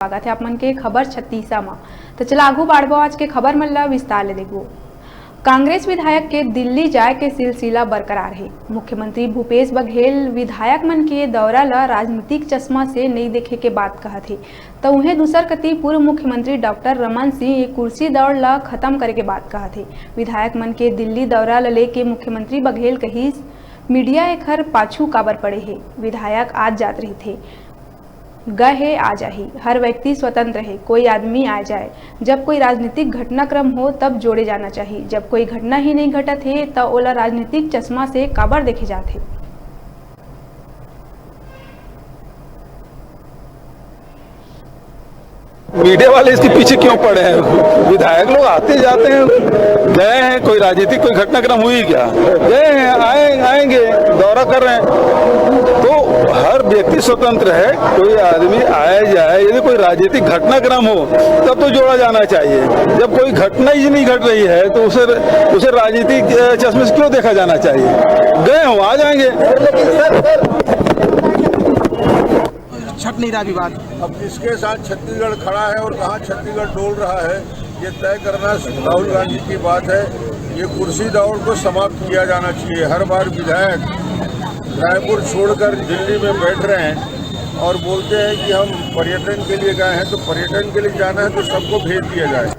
स्वागत है आप मन के खबर 36 में। तो चला आगू बाढ़बो आज के खबर मन ला विस्तार ले देखो। कांग्रेस विधायक के दिल्ली जाए के सिलसिला बरकरार है। मुख्यमंत्री भूपेश बघेल विधायक मन के दौरा ला राजनीतिक चश्मा से नहीं देखे के बात कहा थे, तो उन्हें दूसर कती पूर्व मुख्यमंत्री डॉक्टर रमन सिंह एक कुर्सी दौड़ ला खत्म करे के बात कहा थे। विधायक मन के दिल्ली दौरा ला लेके मुख्यमंत्री बघेल कही मीडिया एक हर पाछू काबर पड़े है। विधायक आज जात रही थे, गए है आ जाही, हर व्यक्ति स्वतंत्र है, कोई आदमी आ जाए। जब कोई राजनीतिक घटनाक्रम हो तब जोड़े जाना चाहिए, जब कोई घटना ही नहीं घटत है तो ओला राजनीतिक चश्मा से काबर देखे जाते। मीडिया वाले इसके पीछे क्यों पड़े हैं? विधायक लोग आते जाते हैं, गए हैं, कोई राजनीतिक कोई घटनाक्रम हुई क्या? गए हैं, आएंगे, दौरा कर रहे हैं, तो हर व्यक्ति स्वतंत्र है, कोई आदमी आए जाए। यदि कोई राजनीतिक घटनाक्रम हो तब तो जोड़ा जाना चाहिए। जब कोई घटना ही नहीं घट रही है तो उसे राजनीतिक चश्मे से क्यों देखा जाना चाहिए? गए हो, आ जाएंगे। छट नहीं रहा विवाद। अब किसके साथ छत्तीसगढ़ खड़ा है और कहाँ छत्तीसगढ़ डोल रहा है, ये तय करना राहुल गांधी की बात है। ये कुर्सी दौड़ को समाप्त किया जाना चाहिए। हर बार विधायक रायपुर छोड़कर दिल्ली में बैठ रहे हैं और बोलते हैं कि हम पर्यटन के लिए गए हैं, तो पर्यटन के लिए जाना है तो सबको भेज दिया जाए।